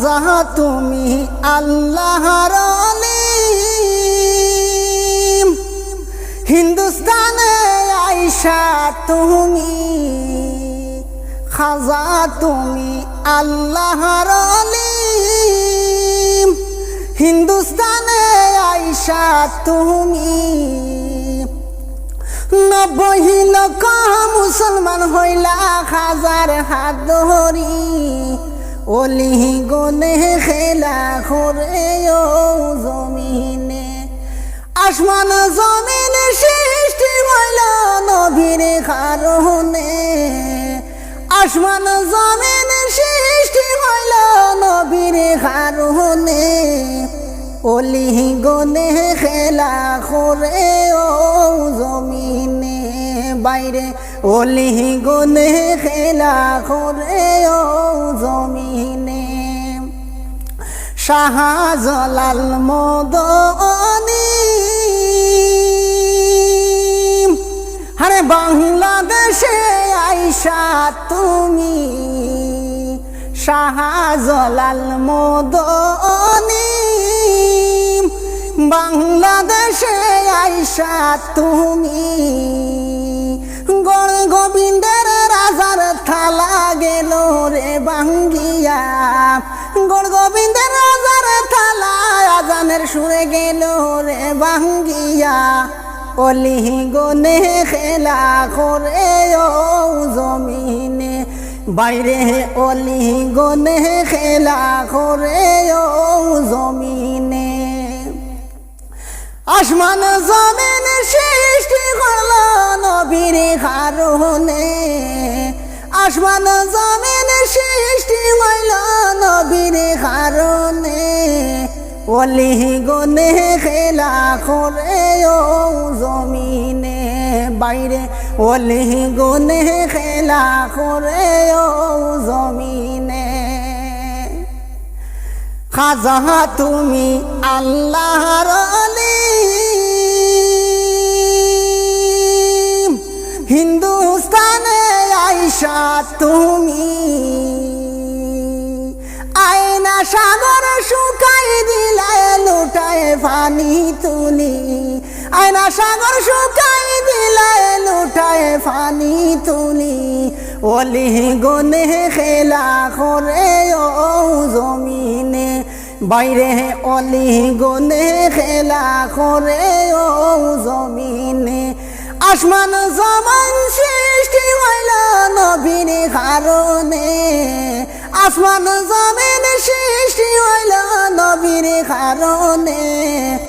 খাজা তুমি আল্লাহর আলিম, হিন্দুস্তানে আইসা তুমি খাজা তুমি আল্লাহর আলিম, হিন্দুস্তানে আইসা তুমি 90 লক্ষ মুসলমান হইলা খাজার হাত ধরি, অলি গনে খেলা করে ও জমিনে। আসমান জমিন সৃষ্টি হইল নবীর কারণে, আসমান জমিন সৃষ্টি হইল নবীর কারণে, অলি গনে খেলা করে ও জমিনে। বাইরে অলি গনে খেলা করে ও জমিনে। শাহজালাল মদনী আরে বাংলাদেশে আইসা তুমি, শাহজালাল মদনী বাংলাদেশে আইসা তুমি। গড় গোবিন্দের রাজার থালা গেল রে ভাঙ্গিয়া, গড় গোবিন্দের রাজার থালা আজানের সুরে গেল রে ভাঙ্গিয়া, অলি গনে খেলা করে ও জমিনে। বাইরে অলি গনে খেলা করে ও জমিনে। আসমান জমিন সৃষ্টি করল নবীর কারণে, আসমান জমিন সৃষ্টি হইল নবীর কারণে, অলি গনে খেলা করে ও জমিনে। বাইরে অলি গনে খেলা করে ও জমিনে। খাজা তুমি আল্লাহর আলিম, হিন্দুস্তানে আইসা তুমি। আয়না সাগর শুকাই দিলে লুটায় পানি তুলি, আয়না সাগর শুকাই দিলে লুটায় পানি তুলি, অলি গনে খেলা করে ও জমিনে। বাইরে অলি গনে খেলা করে ও জমিনে। আসমান জমান সৃষ্টি হইল নবীর কারণে, আসমান জমিন সৃষ্টি হইল নবীর কারণে,